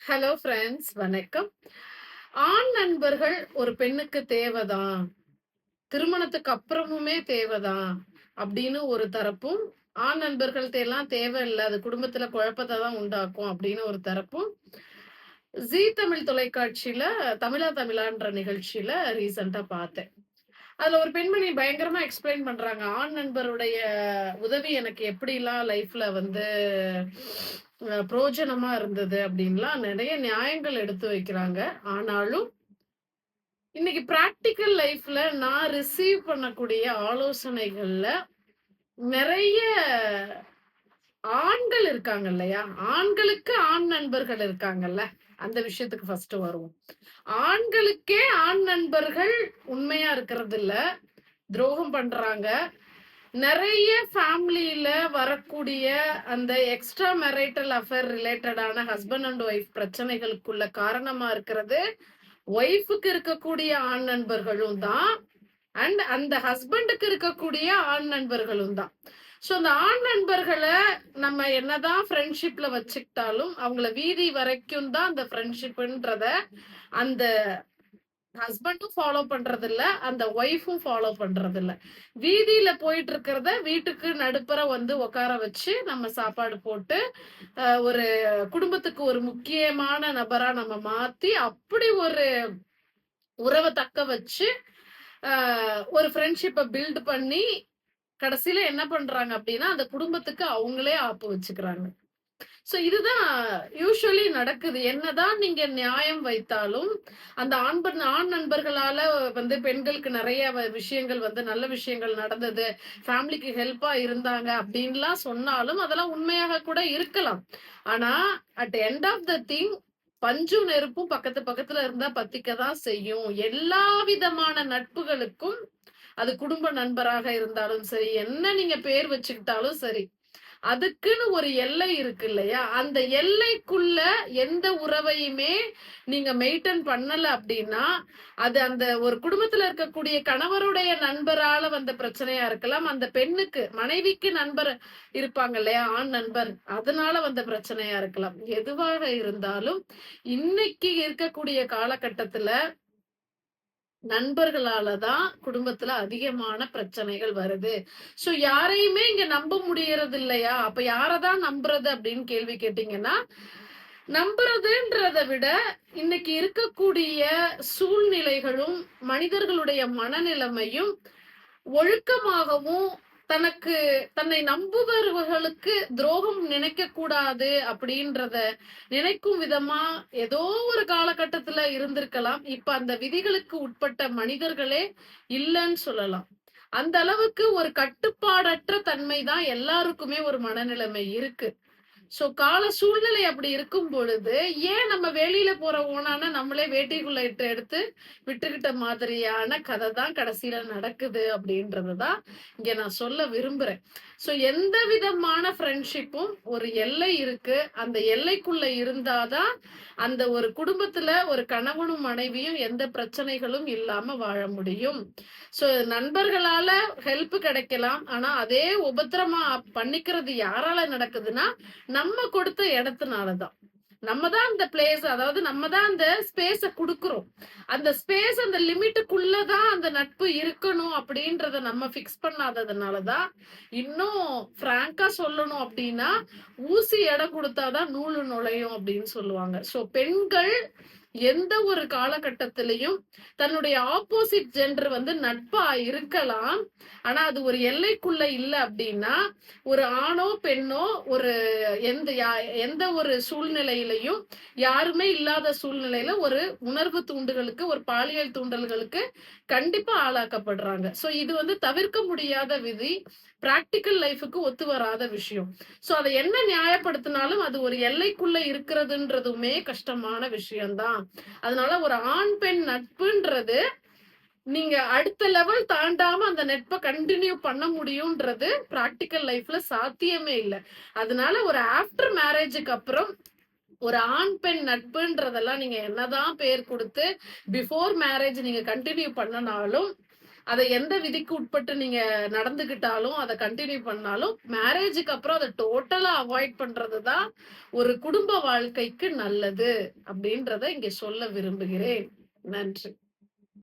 Hello friends, வணக்கம். ஆண் நண்பர்கள் ஒரு பெண்ணுக்கு தேவைதான். திருமணத்துக்கு அப்புறமுமே தேவைதான் அப்படின்னு ஒரு தரப்பும், ஆண் நண்பர்கள் எல்லாம் தேவையில்ல. அது குடும்பத்துல குழப்பத்தை தான் உண்டாக்கும் அப்படின்னு ஒரு தரப்பும், ஜீ தமிழ் தொலைக்காட்சியில தமிழா தமிழான்ற நிகழ்ச்சியில ரீசெண்டா பார்த்தேன். அதுல ஒரு பெண்மணி பயங்கரமா எக்ஸ்பிளைன் பண்றாங்க. ஆண் நண்பருடைய உதவி எனக்கு எப்படிலாம் லைஃப்ல வந்து புரோஜனமா இருந்தது அப்படின்லாம் நிறைய நியாயங்கள் எடுத்து வைக்கிறாங்க. ஆனாலும் இன்னைக்கு பிராக்டிக்கல் லைஃப்ல நான் ரிசீவ் பண்ணக்கூடிய ஆலோசனைகள்ல நிறைய ஆண்கள் இருக்காங்க இல்லையா? ஆண்களுக்கு ஆண் நண்பர்கள் இருக்காங்கல்ல. அந்த விஷயத்துக்கு ஃபர்ஸ்ட் வருவோம். ஆண்களுக்கே ஆண் நண்பர்கள் உண்மையா இருக்கிறது இல்ல. துரோகம் பண்றாங்க. நெறைய ஃபேமிலில வரக்கூடிய அந்த எக்ஸ்ட்ரா மேரிட்டல் அஃபேர் ரிலேட்டடான ஹஸ்பண்ட் அண்ட் ஒய்ஃப் பிரச்சனைகளுக்குள்ள காரணமா இருக்கிறது, ஒய்ஃப்க்கு இருக்கக்கூடிய ஆண் நண்பர்களும் தான். அண்ட் அந்த ஹஸ்பண்டுக்கு இருக்கக்கூடிய ஆண் நண்பர்களும் தான். ஸோ அந்த ஆண் நண்பர்கள நம்ம என்னதான் ஃப்ரெண்ட்ஷிப்ல வச்சுக்கிட்டாலும், அவங்கள வீதி வரைக்கும் தான் அந்த ஃப்ரெண்ட்ஷிப்ன்றத அந்த ஹஸ்பண்டும் ஃபாலோ பண்றதில்ல. அந்த ஒய்ஃபும் ஃபாலோ பண்றதில்ல. வீதியில போயிட்டு இருக்கிறத வீட்டுக்கு நடுப்பற வந்து உட்கார வச்சு, நம்ம சாப்பாடு போட்டு, ஒரு குடும்பத்துக்கு ஒரு முக்கியமான நபரா நம்ம மாத்தி, அப்படி ஒரு உறவ தக்க வச்சு, அ ஒரு ஃப்ரெண்ட்ஷிப்ப பில்ட் பண்ணி, கடைசியில என்ன பண்றாங்க அப்டின்னா, அந்த குடும்பத்துக்கு அவங்களே ஆப்பு வச்சுக்கிறாங்க. சோ இதுதான் யூசுவலி நடக்குது. என்னதான் நீங்க நியாயம் வைத்தாலும், அந்த ஆண் நண்பர்களால வந்து பெண்களுக்கு நெறைய விஷயங்கள் வந்து நல்ல விஷயங்கள் நடந்தது. ஃபேமிலிக்கு ஹெல்ப்பா இருந்தாங்க அப்டின்லாம் சொன்னாலும், அதெல்லாம் உண்மையாக கூட இருக்கலாம். ஆனா, at end of the thing பஞ்சும் நெருப்பும் பக்கத்து பக்கத்துல இருந்தா பத்திக்க தான் செய்யும். எல்லா விதமான நட்புகளுக்கும், அது குடும்ப நண்பராக இருந்தாலும் சரி, என்ன நீங்க பேர் வச்சுக்கிட்டாலும் சரி. அதுக்குன்னு ஒரு எல்லை இருக்கு இல்லையா? அந்த எல்லைக்குள்ள எந்த உறவையுமே நீங்க மெயின்டெயின் பண்ணல அப்டின்னா, அது அந்த ஒரு குடும்பத்துல இருக்கக்கூடிய கணவருடைய நண்பரால வந்த பிரச்சனையா இருக்கலாம். அந்த பெண்ணுக்கு, மனைவிக்கு நண்பர் இருப்பாங்க இல்லையா? ஆண் நண்பர். அதனால வந்த பிரச்சனையா இருக்கலாம். எதுவாக இருந்தாலும், இன்னைக்கு இருக்கக்கூடிய காலகட்டத்துல நண்பர்களால தான் குடும்பத்துல அதிகமான பிரச்சனைகள் வருது. சோ யாரையுமே இங்க நம்ப முடியறது இல்லையா? அப்ப யாரதான் நம்புறது அப்படின்னு கேள்வி கேட்டீங்கன்னா, நம்புறதுன்றத விட இன்னைக்கு இருக்கக்கூடிய சூழ்நிலைகளும், மனிதர்களுடைய மனநிலைமையும் ஒழுக்கமாகவும் தனக்கு தன்னை நம்புபவர்களுக்கு துரோகம் நினைக்க கூடாது அப்படின்றத நினைக்கும் விதமா ஏதோ ஒரு காலகட்டத்துல இருந்திருக்கலாம். இப்ப அந்த விதிகளுக்கு உட்பட்ட மனிதர்களே இல்லைன்னு சொல்லலாம். அந்த அளவுக்கு ஒரு கட்டுப்பாடற்ற தன்மை தான் எல்லாருக்குமே ஒரு மனநிலைமை இருக்கு. சோ கால சூழ்நிலை அப்படி இருக்கும் பொழுது, ஏன் நம்ம வெளியில போற ஓணான நம்மளே வேட்டைக்குள்ள இட்டு எடுத்து விட்டுக்கிட்ட மாதிரியான கதை தான் கடைசியில நடக்குது அப்படின்றது தான் இங்க நான் சொல்ல விரும்புறேன். சோ எந்த விதமான ஃப்ரெண்ட்ஷிப்பும் ஒரு எல்லை இருக்கு. அந்த எல்லைக்குள்ள இருந்தாதான் அந்த ஒரு குடும்பத்துல ஒரு கணவனும் மனைவியும் எந்த பிரச்சனைகளும் இல்லாம வாழ முடியும். சோ நண்பர்களால ஹெல்ப் கிடைக்கலாம். ஆனா அதே உபத்திரமா பண்ணிக்கிறது யாரால நடக்குதுன்னா, நம்ம கொடுத்த இடத்துனாலதான். நம்ம தான் அந்த பிளேஸ், அதாவது நம்ம தான் அந்த ஸ்பேஸ குடுக்குறோம். அந்த ஸ்பேஸ் அந்த லிமிட்டுக்குள்ள தான் அந்த நட்பு இருக்கணும் அப்படின்றத நம்ம ஃபிக்ஸ் பண்ணாததுனாலதான், இன்னும் ஃப்ராங்கா சொல்லணும் அப்படின்னா, ஊசி இடம் குடுத்தாதான் நூலு நுழையும் அப்படின்னு சொல்லுவாங்க. சோ பெண்கள் எந்த ஒரு காலகட்டத்திலயும் தன்னுடைய ஆப்போசிட் ஜெண்டர் வந்து நட்பா இருக்கலாம். ஆனா அது ஒரு எல்லைக்குள்ள இல்ல அப்படின்னா, ஒரு ஆணோ பெண்ணோ ஒரு எந்த ஒரு சூழ்நிலையிலையும் யாருமே இல்லாத சூழ்நிலையில ஒரு உணர்வு தூண்டுகளுக்கு, ஒரு பாலியல் தூண்டல்களுக்கு கண்டிப்பா ஆளாக்கப்படுறாங்க. சோ இது வந்து தவிர்க்க முடியாத விதி. பிராக்டிக்கல் லைஃப்க்கு ஒத்து வராத விஷயம். சோ அத என்ன நியாயப்படுத்தினாலும் அது ஒரு எல்லைக்குள்ள இருக்கிறதுன்றதுமே கஷ்டமான விஷயம்தான். அதனால ஒரு ஆண் பெண் நட்புன்றது நீங்க அடுத்த லெவல் தாண்டாம அந்த நட்பை கண்டினியூ பண்ண முடியும்ன்றது பிராக்டிக்கல் லைஃப்ல சாத்தியமே இல்ல. அதனால ஒரு ஆஃப்டர் மேரேஜுக்கு அப்புறம் ஒரு ஆண் பெண் நட்புன்றதெல்லாம் நீங்க என்னதான் பேர் கொடுத்து பிஃபோர் மேரேஜ் நீங்க கண்டினியூ பண்ணனாலும் அத எந்த விதிக்கு உட்பட்டு நீங்க நடந்துக்கிட்டாலும், அத கன்டின்யூ பண்ணாலும், மேரேஜுக்கு அப்புறம் அத டோட்டலா அவாய்ட் பண்றது தான் ஒரு குடும்ப வாழ்க்கைக்கு நல்லது, அப்படின்றத இங்க சொல்ல விரும்புகிறேன். நன்றி.